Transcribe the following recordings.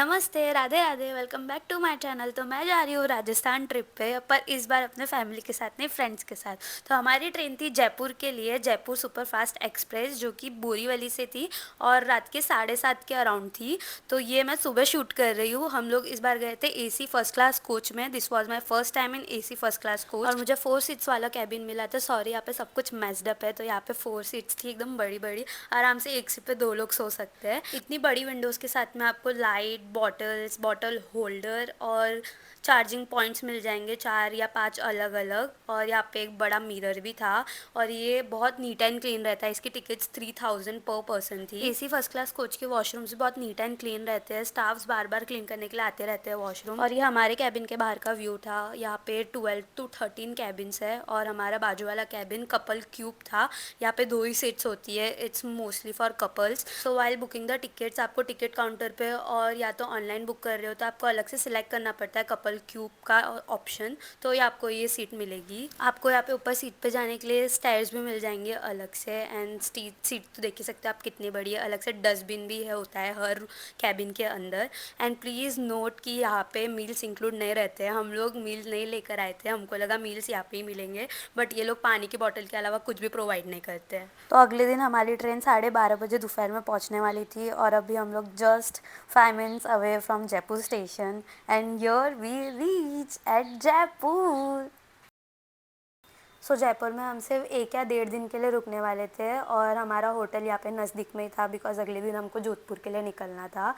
नमस्ते, Radhe Radhe, welcome back to my channel. तो मैं जा रही हूँ राजस्थान ट्रिप पे, पर इस बार अपने फैमिली के साथ नहीं, फ्रेंड्स के साथ। तो हमारी ट्रेन थी जयपुर के लिए, जयपुर सुपरफास्ट एक्सप्रेस, जो कि बोरीवली से थी और रात के 7:30 के अराउंड थी। तो ये मैं सुबह शूट कर रही हूँ। हम लोग इस बार गए थे एसी फर्स्ट क्लास कोच में। This was my first time in AC first class coach और मुझे 4 सीट्स वाला कैबिन मिला था। सॉरी, यहाँ पे सब कुछ मैस्ड अप है। तो यहाँ पे 4 सीट्स थी, एकदम बड़ी बड़ी, आराम से एक सीट पे 2 लोग सो सकते हैं। इतनी बड़ी विंडोज़ के साथ में आपको लाइट, बॉटल्स, बॉटल होल्डर और चार्जिंग पॉइंट्स मिल जाएंगे, 4 या 5 अलग अलग। और यहाँ पे एक बड़ा मिरर भी था और ये बहुत नीट एंड क्लीन रहता है। इसकी टिकट्स 3000 पर पर्सन थी। एसी फर्स्ट क्लास कोच के वॉशरूम्स भी बहुत नीट एंड क्लीन रहते हैं। स्टाफ्स बार बार क्लीन करने के लिए आते रहते हैं वॉशरूम। और ये हमारे कैबिन के बाहर का व्यू था। यहाँ पे 12 to 13 कैबिन्स है और हमारा बाजू वाला कैबिन कपल क्यूब था। यहाँ पे 2 ही सीट्स होती है। It's mostly for couples. So while booking the tickets, आपको टिकट काउंटर पे और या तो ऑनलाइन बुक कर रहे हो तो आपको अलग से सिलेक्ट करना पड़ता है कपल क्यूब का ऑप्शन। तो ये आपको ये सीट मिलेगी। आपको यहाँ पे ऊपर सीट पे जाने के लिए स्टेयर्स भी मिल जाएंगे अलग से। एंड सीट तो देख ही सकते हो आप कितनी बड़ी है। अलग से डस्टबिन भी है, होता है हर कैबिन के अंदर। एंड प्लीज़ नोट कि यहाँ पे मील्स इंक्लूड नहीं रहते हैं। हम लोग मील नहीं लेकर आए थे, हमको लगा मील्स यहाँ पे ही मिलेंगे, बट ये लोग पानी की बोतल के अलावा कुछ भी प्रोवाइड नहीं करते हैं। तो अगले दिन हमारी ट्रेन 12:30 बजे दोपहर में पहुँचने वाली थी और अभी हम लोग just 5 minutes away from Jaipur station and here we reach at Jaipur। Jaipur में हम सिर्फ 1 या 1.5 दिन के लिए रुकने वाले थे और हमारा होटल यहाँ पे नज़दीक में ही था, बिकॉज अगले दिन हमको जोधपुर के लिए निकलना था।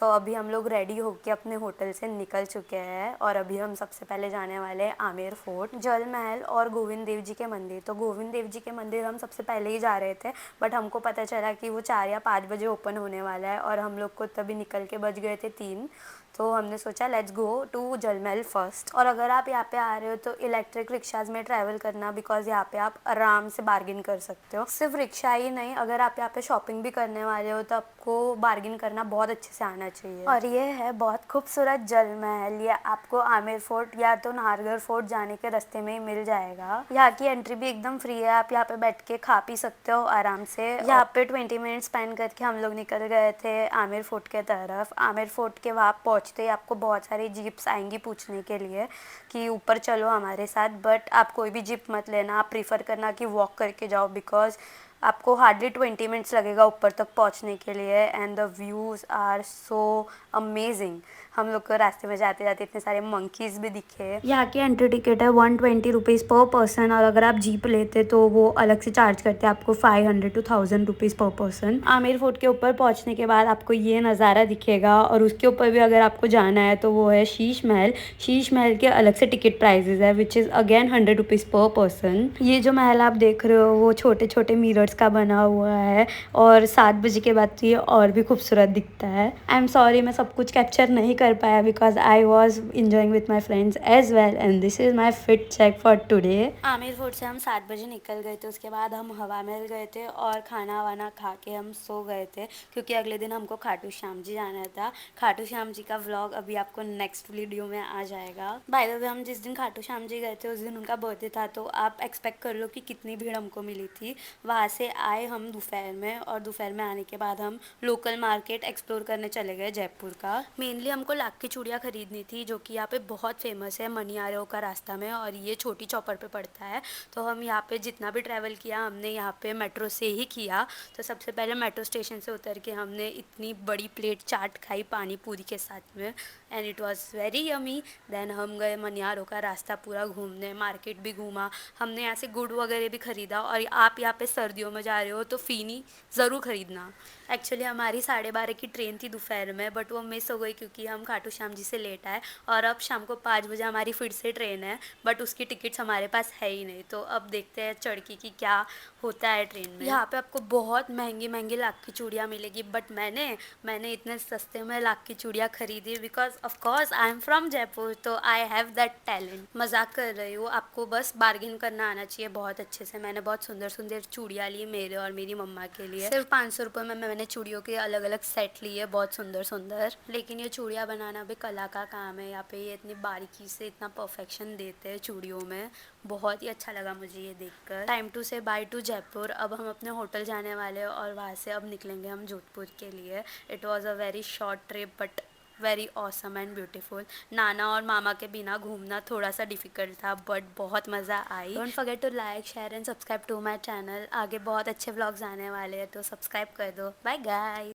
अभी हम लोग रेडी होके अपने होटल से निकल चुके हैं और अभी हम सबसे पहले जाने वाले हैं आमेर फोर्ट, जल महल और गोविंद देव जी के मंदिर। तो गोविंद देव जी के मंदिर हम सबसे पहले ही जा रहे थे, बट हमको पता चला कि वो 4 या 5 बजे ओपन होने वाला है और हम लोग को तभी निकल के बज गए थे 3। तो हमने सोचा लेट्स गो टू जल महल फर्स्ट। और अगर आप यहाँ पे आ रहे हो तो इलेक्ट्रिक रिक्शाज में ट्रैवल करना, बिकॉज यहाँ पे आप आराम से बार्गिन कर सकते हो। सिर्फ रिक्शा ही नहीं, अगर आप यहाँ पे शॉपिंग भी करने वाले हो तो आपको बार्गिन करना बहुत अच्छे से आना चाहिए। और ये है बहुत खूबसूरत जल महल। ये आपको आमेर फोर्ट या तो नाहरगढ़ फोर्ट जाने के रास्ते में ही मिल जाएगा। यहाँ की एंट्री भी एकदम फ्री है, आप यहाँ पे बैठ के खा पी सकते हो आराम से। यहाँ पे 20 मिनट्स स्पेंड करके हम लोग निकल गए थे आमेर फोर्ट के तरफ। आमेर फोर्ट के वहाँ पहुँचते ही आपको बहुत सारी जीप्स आएंगी पूछने के लिए कि ऊपर चलो हमारे साथ, बट आप कोई भी जीप मत लेना। आप प्रीफर करना कि वॉक करके जाओ, बिकॉज आपको हार्डली 20 मिनट्स लगेगा ऊपर तक पहुंचने के लिए। And the views are so amazing. हम लोग को रास्ते में जाते जाते इतने सारे मंकीज़ भी दिखे। यहाँ की एंट्री टिकट है 120 रुपीज़ पर पर्सन और अगर आप जीप लेते तो वो अलग से चार्ज करते हैं आपको 500 to 1000 रुपीज़ पर पर्सन। आमेर फोर्ट के ऊपर पहुँचने के बाद आपको ये नज़ारा दिखेगा और उसके ऊपर भी अगर आपको जाना है तो वो है शीश महल। शीश महल के अलग से टिकट प्राइजेज है विच इज़ अगेन 100 रुपीज़ पर पर्सन। ये जो महल आप देख रहे हो वो छोटे छोटे मिरर्स का बना हुआ है और 7 बजे के बाद तो ये और भी खूबसूरत दिखता है। आई एम सॉरी मैं सब कुछ कैप्चर नहीं कर पाया because I was enjoying with my friends as well and this is my fit check for today. Amer fort से हम 7 बजे निकल गए थे। उसके बाद हम हवा महल गए थे और खाना वाना खा के हम सो गए थे क्योंकि अगले दिन हमको खाटू श्याम जी जाना था। खाटू श्याम जी का व्लॉग अभी आपको नेक्स्ट वीडियो में आ जाएगा। बाय द वे हम जिस दिन खाटू श्याम जी गए थे उस दिन उनका बर्थडे था, तो आप एक्सपेक्ट कर लो कि कितनी भीड़ हमको मिली थी। वहाँ से आए हम दोपहर में और दोपहर में आने के बाद हम लोकल मार्केट एक्सप्लोर करने चले गए जयपुर का। मेनली हमको लाख की चूड़ियाँ खरीदनी थी जो कि यहाँ पे बहुत फेमस है मनियारो का रास्ता में और ये छोटी चौपर पे पड़ता है। तो हम यहाँ पे जितना भी ट्रैवल किया हमने यहाँ पे मेट्रो से ही किया। तो सबसे पहले मेट्रो स्टेशन से उतर के हमने इतनी बड़ी प्लेट चाट खाई पानी पूरी के साथ में and it was very yummy. Then हम गए मनियारो का रास्ता पूरा घूमने, मार्केट भी घूमा हमने। यहाँ से गुड़ वगैरह भी ख़रीदा और आप यहाँ पे सर्दियों में जा रहे हो तो फ़ीनी ज़रूर ख़रीदना। एक्चुअली हमारी 12:30 की ट्रेन थी दोपहर में, बट वो मिस हो गई क्योंकि हम खाटू श्याम जी से लेट आए और अब शाम को 5 बजे हमारी फिर से ट्रेन है, बट उसकी टिकट्स हमारे पास है ही नहीं। तो अब देखते हैं चढ़ के कि क्या होता है ट्रेन में। यहाँ पे आपको बहुत महंगी महंगी लाख की चूड़ियाँ मिलेगी, बट मैंने इतने सस्ते में लाख की चूड़ियाँ खरीदी because of course I am from Jaipur, तो आई हैव दैट टैलेंट। मजाक कर रही हूँ, आपको बस बार्गिन करना आना चाहिए बहुत अच्छे से। मैंने बहुत सुंदर सुंदर चूड़ियाँ ली मेरे और मेरी मम्मा के लिए। सिर्फ 500 रुपये में मैंने चूड़ियों के अलग अलग सेट लिए, बहुत सुंदर सुंदर। लेकिन ये चूड़ियाँ बनाना भी कला का काम है। यहाँ पे ये इतनी बारीकी से इतना परफेक्शन देते हैं चूड़ियों में, बहुत ही अच्छा लगा मुझे ये देखकर। टाइम टू से बाय टू जयपुर। अब हम अपने होटल जाने वाले हैं और वहाँ से अब निकलेंगे हम जोधपुर के लिए। It was a very short trip but very awesome and beautiful. नाना और मामा के बिना घूमना थोड़ा सा डिफ़िकल्ट था बट बहुत मज़ा आई। Don't forget to like share and subscribe to my channel. आगे बहुत अच्छे व्लॉग्स आने वाले हैं तो सब्सक्राइब कर दो। Bye guys.